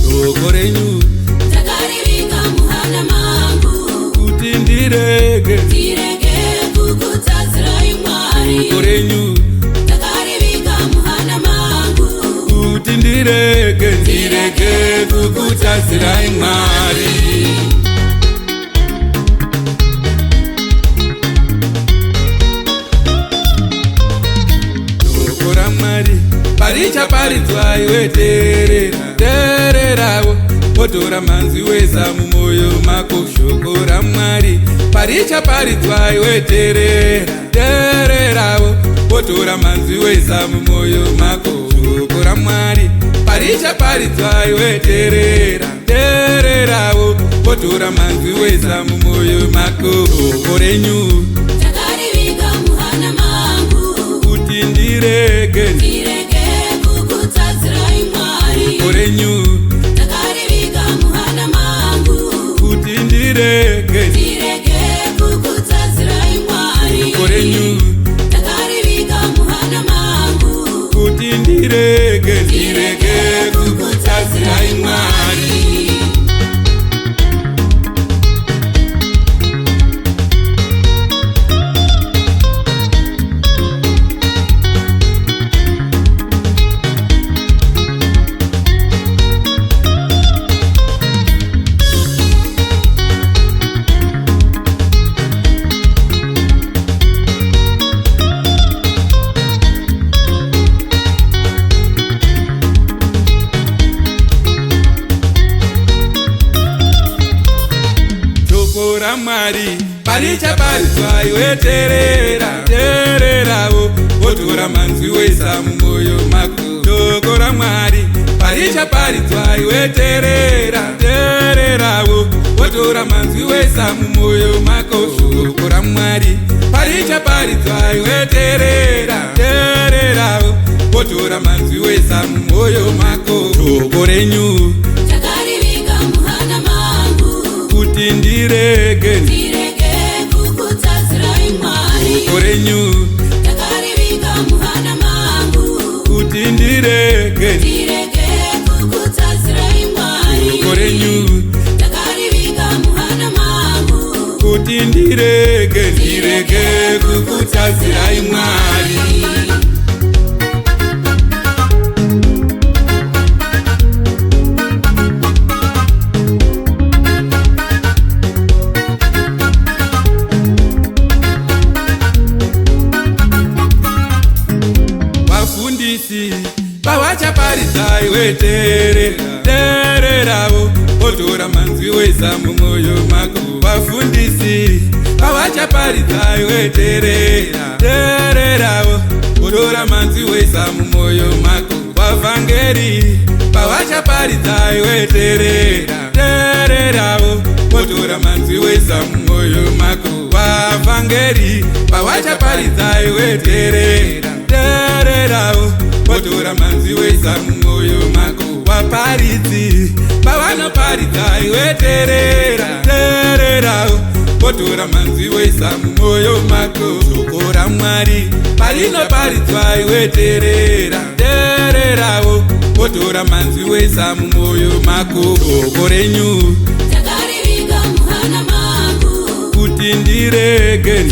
Shoko renyu takarivika muhana mangu kuti ndirege kukutadzirai Mwari. Shoko renyu takarivika muhana mangu kuti ndirege kukutadzirai Mwari. Shoko raMwari parichaparidzwa iwe tererawo wotora manzwi weza mumwoyo mako. Shoko raMwari parichaparidzwa iwe tererawo wotora manzwi weza mumwoyo mako. Shoko raMwari parichaparidzwa iwe tererawo wotora manzwi weza mumwoyo mako. Shoko renyu takarivika muhana mangu kuti ndirege kukutadzirai Mwari. Shoko renyu takarivika muhana mangu kuti ndirege kukutadzirai Mwari. Shoko renyu takarivika muhana mangu kuti ndirege kukutadzirai Mwari. Shoko raMwari parichaparidzwa iwe tererawo wotora manzwi weza mumwoyo mako. Shoko raMwari parichaparidzwa iwe tererawo wotora manzwi weza mumwoyo mako. Shoko raMwari parichaparidzwa iwe tererawo wotora manzwi weza mumwoyo mako. Shoko renyu takarivika muhana mangu kuti ndirege kukutadzirai Mwari. Shoko renyu takarivika muhana mangu kuti ndirege kukutadzirai Mwari. Shoko renyu takarivika muhana mangu kuti ndirege kukutadzirai Mwari. Vafundisi pavachaparidza iwe tererawo wotora manzwi weza mumwoyo mako. Vafundisi pavachaparidza iwe tererawo wotora manzwi weza mumwoyo mako. Vavhangeri pavachaparidza iwe tererawo wotora manzwi weza mumwoyo mako. Vavhangeri pavachaparidza iwe tererawo wotora manzwi weza mumwoyo mako. Vaparidzi pavanoparidza iwe tererawo wotora manzwi weza mumwoyo mako. Shoko raMwari parinoparidzwa iwe tererawo wotora manzwi weza mumwoyo mako. Shoko renyu takarivika muhana mangu kuti ndirege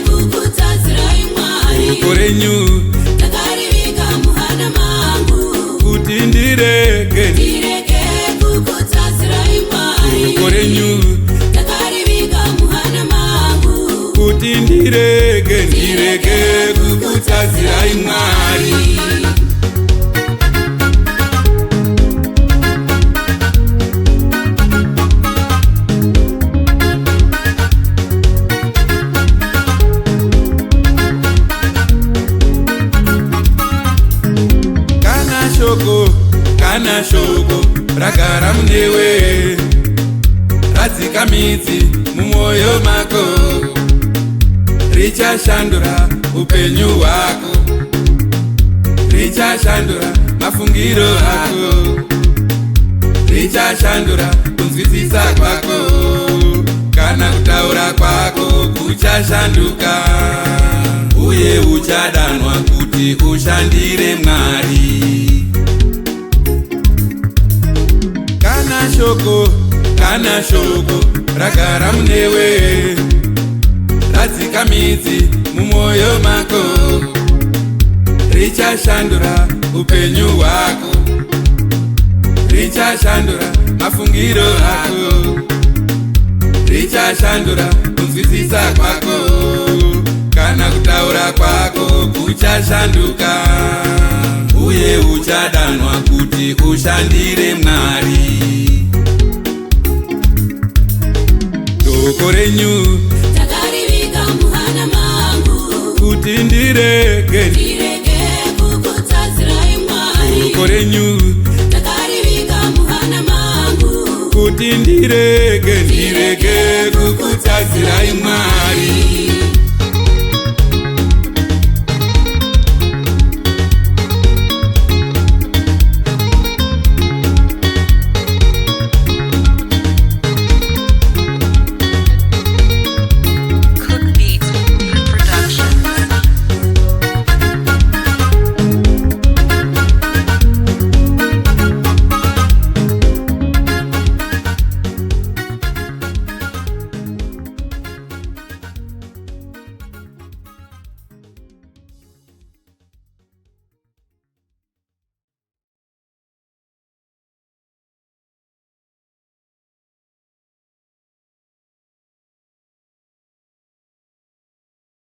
kukutadzirai Mwari. Shoko renyu takarivika muhana mangu kuti ndirege kukutadzirai Mwari. Shoko renyu takarivika muhana mangu kuti ndirege kukutadzirai Mwari. Kana shoko ragara munewe radzika midzi mumwoyo mako, richashandura upenyu hwako, richashandura mafungiro ako, richashandura kunzwisisa kwako kana kutaura kwako. uchashanduka uye uchadanwa kuti ushandire Mwari. Kana shoko ragara munewe, radzika midzi mumwoyo mako, richashandura upenyu hwako, richashandura mafungiro ako, richashandura kunzwisisa kwako, kana kutaura kwako kuchashanduka uye uchadanwa kuti ushandire Mwari. Shoko renyu takarivika muhana mangu, kuti ndirege kukutsadzirai Mwari. Shoko renyu takarivika muhana mangu, kuti ndirege kukutsadzirai Mwari.